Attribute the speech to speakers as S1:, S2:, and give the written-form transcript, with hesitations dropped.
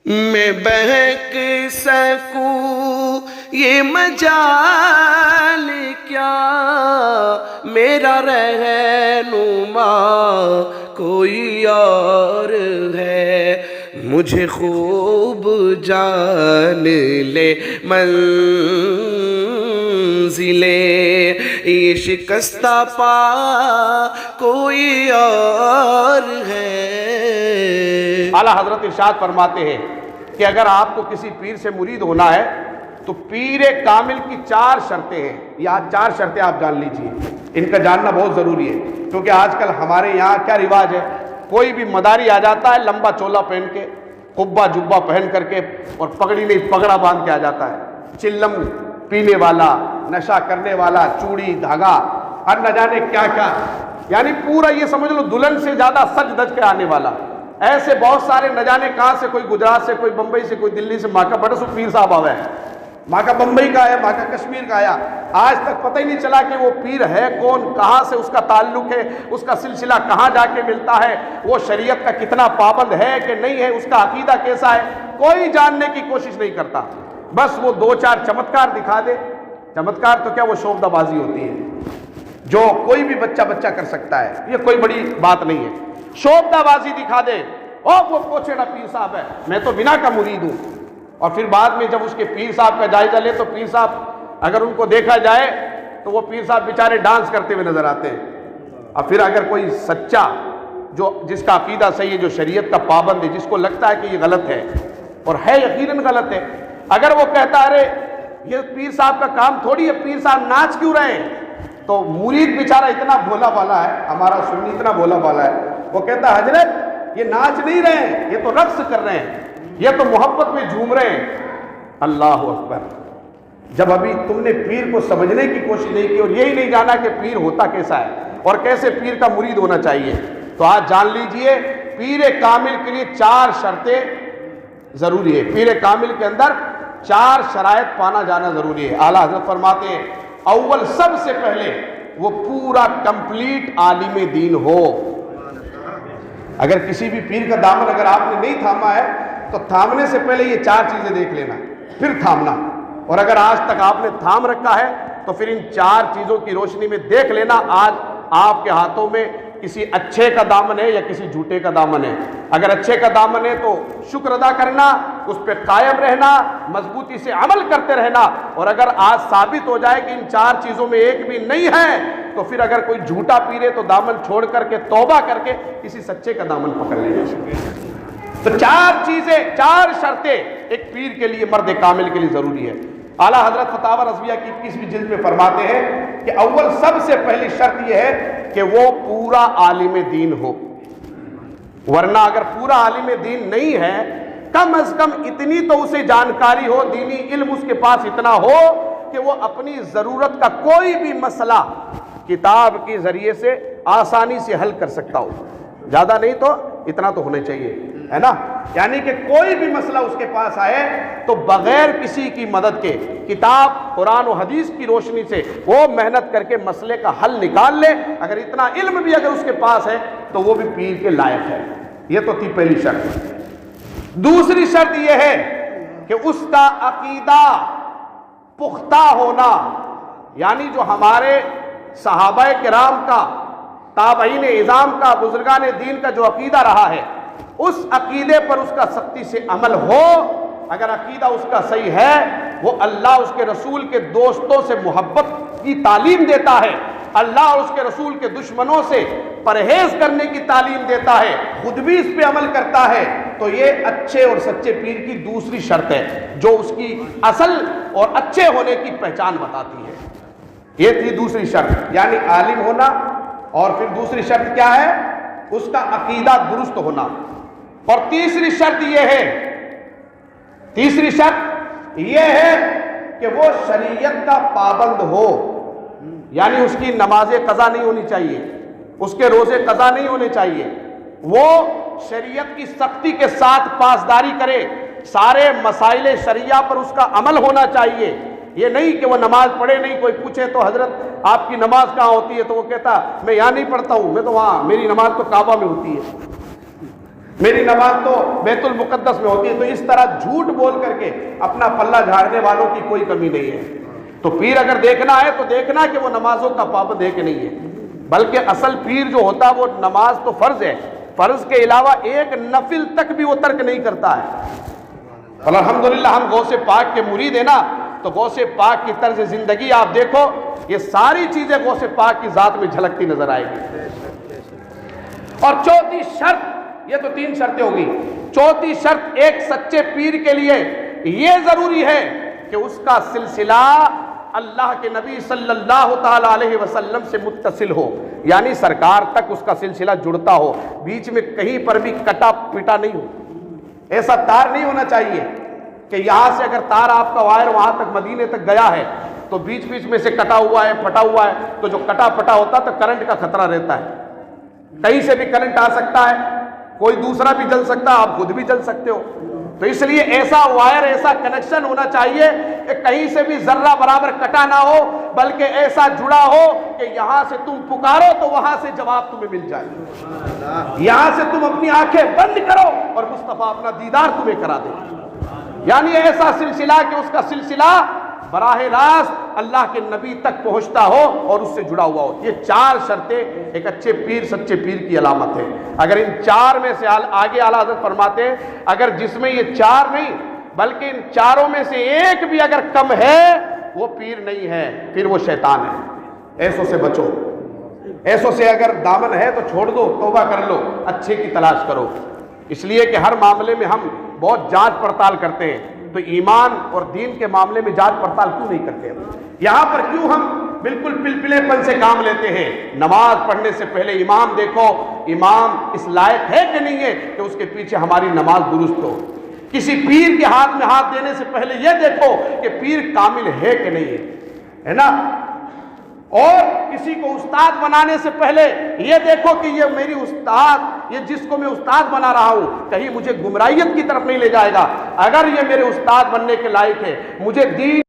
S1: میں بہک سکوں یہ مجال کیا، میرا رہنما کوئی اور ہے، مجھے خوب جان لے منزلیں یہ شکستہ پا کوئی اور ہے۔
S2: اعلیٰ حضرت ارشاد فرماتے ہیں کہ اگر آپ کو کسی پیر سے مرید ہونا ہے تو پیر کامل کی 4 شرطیں ہیں۔ یہ 4 شرطیں آپ جان لیجئے، ان کا جاننا بہت ضروری ہے، کیونکہ آج کل ہمارے یہاں کیا رواج ہے، کوئی بھی مداری آ جاتا ہے لمبا چولا پہن کے، قبہ جبہ پہن کر کے، اور پگڑی نہیں پگڑا باندھ کے آ جاتا ہے، چلم پینے والا، نشہ کرنے والا، چوڑی دھاگا، اور نہ جانے کیا کیا، یعنی پورا یہ سمجھ لو دلہن سے زیادہ سج دج کے آنے والا۔ ایسے بہت سارے نہ جانے کہاں سے، کوئی گجرات سے، کوئی بمبئی سے، کوئی دلی سے، ماں کا بڑا سو پیر صاحب آوے ہے، ماں کا بمبئی کا ہے، ماں کا کشمیر کا آیا، آج تک پتہ ہی نہیں چلا کہ وہ پیر ہے کون، کہاں سے اس کا تعلق ہے، اس کا سلسلہ کہاں جا کے ملتا ہے، وہ شریعت کا کتنا پابند ہے کہ نہیں ہے، اس کا عقیدہ کیسا ہے، کوئی جاننے کی کوشش نہیں کرتا، بس وہ 2-4 چمتکار دکھا دے۔ چمتکار تو کیا، وہ شوخدہ بازی ہوتی ہے جو کوئی بھی بچہ کر سکتا ہے، یہ کوئی بڑی بات نہیں ہے، شوخدہ بازی دکھا دے، اور وہ پوچھڑا پیر صاحب ہے، میں تو بنا کا مرید ہوں، اور پھر بعد میں جب اس کے پیر صاحب کا جائزہ لے تو پیر صاحب اگر ان کو دیکھا جائے تو وہ پیر صاحب بیچارے ڈانس کرتے ہوئے نظر آتے ہیں۔ اور پھر اگر کوئی سچا جس کا عقیدہ صحیح ہے، جو شریعت کا پابند ہے، جس کو لگتا ہے کہ یہ غلط ہے اور ہے یقیناً غلط ہے، اگر وہ کہتا ہے ارے یہ پیر صاحب کا کام تھوڑی ہے، پیر صاحب ناچ کیوں رہے ہیں، تو مرید بیچارہ اتنا بھولا بالا ہے، ہمارا سنی اتنا بھولا بالا ہے، وہ کہتا ہے حضرت یہ ناچ نہیں رہے ہیں، یہ تو رقص کر رہے ہیں، یہ تو محبت میں جھوم رہے ہیں۔ اللہ اکبر! جب ابھی تم نے پیر کو سمجھنے کی کوشش نہیں کی اور یہی نہیں جانا کہ پیر ہوتا کیسا ہے اور کیسے پیر کا مرید ہونا چاہیے، تو آج جان لیجئے پیر کامل کے لیے 4 شرطیں ضروری ہے، پیر کامل کے اندر 4 شرائط پانا جانا ضروری ہے۔ اعلیٰ حضرت فرماتے ہیں اول سب سے پہلے وہ پورا کمپلیٹ عالم دین ہو۔ اگر کسی بھی پیر کا دامن اگر آپ نے نہیں تھاما ہے تو تھامنے سے پہلے یہ 4 چیزیں دیکھ لینا، پھر تھامنا، اور اگر آج تک آپ نے تھام رکھا ہے تو پھر ان 4 چیزوں کی روشنی میں دیکھ لینا آج آپ کے ہاتھوں میں کسی اچھے کا دامن ہے یا کسی جھوٹے کا دامن ہے۔ اگر اچھے کا دامن ہے تو شکر ادا کرنا، اس پہ قائم رہنا، مضبوطی سے عمل کرتے رہنا، اور اگر آج ثابت ہو جائے کہ ان 4 چیزوں میں ایک بھی نہیں ہے تو پھر اگر کوئی جھوٹا پیر ہے تو دامن چھوڑ کر کے توبہ کر کے کسی سچے کا دامن پکڑ لینا۔ تو 4 چیزیں، 4 شرطیں ایک پیر کے لیے، مرد کامل کے لیے ضروری ہے۔ اعلیٰ حضرت فتاوی رضویہ کی 21ویں جلد میں فرماتے ہیں کہ اول سب سے پہلی شرط یہ ہے کہ وہ پورا عالم دین ہو، ورنہ اگر پورا عالم دین نہیں ہے، کم از کم اتنی تو اسے جانکاری ہو، دینی علم اس کے پاس اتنا ہو کہ وہ اپنی ضرورت کا کوئی بھی مسئلہ کتاب کے ذریعے سے آسانی سے حل کر سکتا ہو، زیادہ نہیں تو اتنا تو ہونا چاہیے، ہے نا، یعنی کہ کوئی بھی مسئلہ اس کے پاس آئے تو بغیر کسی کی مدد کے کتاب قرآن و حدیث کی روشنی سے وہ محنت کر کے مسئلے کا حل نکال لے۔ اگر اتنا علم بھی اگر اس کے پاس ہے تو وہ بھی پیر کے لائق ہے۔ یہ تو تھی پہلی شرط۔ دوسری شرط یہ ہے کہ اس کا عقیدہ پختہ ہونا، یعنی جو ہمارے صحابہ کرام کا، تابعین اعظام کا، بزرگان دین کا جو عقیدہ رہا ہے، اس عقیدے پر اس کا سختی سے عمل ہو۔ اگر عقیدہ اس کا صحیح ہے، وہ اللہ اس کے رسول کے دوستوں سے محبت کی تعلیم دیتا ہے، اللہ اور اس کے رسول کے دشمنوں سے پرہیز کرنے کی تعلیم دیتا ہے، خود بھی اس پہ عمل کرتا ہے، تو یہ اچھے اور سچے پیر کی دوسری شرط ہے جو اس کی اصل اور اچھے ہونے کی پہچان بتاتی ہے۔ یہ تھی دوسری شرط، یعنی عالم ہونا، اور پھر دوسری شرط کیا ہے؟ اس کا عقیدہ درست ہونا، اور تیسری شرط یہ ہے کہ وہ شریعت کا پابند ہو، یعنی اس کی نمازیں قضا نہیں ہونی چاہیے، اس کے روزے قضا نہیں ہونے چاہیے، وہ شریعت کی سختی کے ساتھ پاسداری کرے، سارے مسائل شریعہ پر اس کا عمل ہونا چاہیے۔ یہ نہیں کہ وہ نماز پڑھے نہیں، کوئی پوچھے تو حضرت آپ کی نماز کہاں ہوتی ہے تو وہ کہتا میں یہاں نہیں پڑھتا ہوں، میں تو وہاں، میری نماز تو کعبہ میں ہوتی ہے۔ میری نماز تو بیت المقدس میں ہوتی ہے. تو اس طرح جھوٹ بول کر کے اپنا پلہ جھاڑنے والوں کی کوئی کمی نہیں ہے. تو پیر اگر دیکھنا ہے تو دیکھنا کہ وہ نمازوں کا پابند ہے کہ نہیں ہے. بلکہ اصل پیر جو ہوتا ہے وہ نماز تو فرض ہے، فرض کے علاوہ ایک نفل تک بھی وہ ترک نہیں کرتا ہے. اور الحمدللہ ہم غوث پاک کے مرید ہیں نا، تو غوث پاک کی طرز زندگی آپ دیکھو، یہ ساری چیزیں غوث پاک کی ذات میں جھلکتی نظر آئے گی. اور چوتھی شرط، یہ تو 3 شرطیں ہوگی. چوتھی شرط ایک سچے پیر کے لیے یہ ضروری ہے کہ اس کا سلسلہ اللہ کے نبی صلی اللہ تعالی علیہ وسلم سے متصل ہو، یعنی سرکار تک اس کا سلسلہ جڑتا ہو، بیچ میں کہیں پر بھی کٹا پٹا نہیں ہو. ایسا تار نہیں ہونا چاہیے کہ یہاں سے اگر تار آپ کا وائر وہاں تک مدینے تک گیا ہے تو بیچ بیچ میں سے کٹا ہوا ہے پھٹا ہوا ہے، تو جو کٹا پھٹا ہوتا تو کرنٹ کا خطرہ رہتا ہے، کہیں سے بھی کرنٹ آ سکتا ہے، کوئی دوسرا بھی جل سکتا ہے، آپ خود بھی جل سکتے ہو. تو اس لیے ایسا وائر، ایسا کنیکشن ہونا چاہیے کہ کہیں سے بھی ذرہ برابر کٹا نہ ہو، بلکہ ایسا جڑا ہو کہ یہاں سے تم پکارو تو وہاں سے جواب تمہیں مل جائے. یہاں سے تم اپنی آنکھیں بند کرو اور مصطفیٰ اپنا دیدار تمہیں کرا دے. یعنی ایسا سلسلہ کہ اس کا سلسلہ براہ راست اللہ کے نبی تک پہنچتا ہو اور اس سے جڑا ہوا ہو. یہ 4 شرطیں ایک اچھے پیر، سچے پیر کی علامت ہے. اگر ان 4 میں سے آگے اعلیٰ حضرت فرماتے ہیں اگر جس میں یہ 4 نہیں بلکہ ان 4 میں سے ایک بھی اگر کم ہے وہ پیر نہیں ہے، پھر وہ شیطان ہے. ایسوں سے بچو. ایسوں سے اگر دامن ہے تو چھوڑ دو، توبہ کر لو، اچھے کی تلاش کرو. اس لیے کہ ہر معاملے میں ہم بہت جانچ پڑتال کرتے ہیں، تو ایمان اور دین کے معاملے میں جانچ پڑتال کیوں نہیں کرتے؟ یہاں پر کیوں ہم بالکل پلپلے پن سے کام لیتے ہیں؟ نماز پڑھنے سے پہلے امام دیکھو، امام اس لائق ہے کہ نہیں ہے کہ اس کے پیچھے ہماری نماز درست ہو. کسی پیر کے ہاتھ میں ہاتھ دینے سے پہلے یہ دیکھو کہ پیر کامل ہے کہ نہیں ہے نا. اور کسی کو استاد بنانے سے پہلے یہ دیکھو کہ یہ میری استاد، یہ جس کو میں استاد بنا رہا ہوں کہیں مجھے گمراہیت کی طرف نہیں لے جائے گا. اگر یہ میرے استاد بننے کے لائق ہے، مجھے دین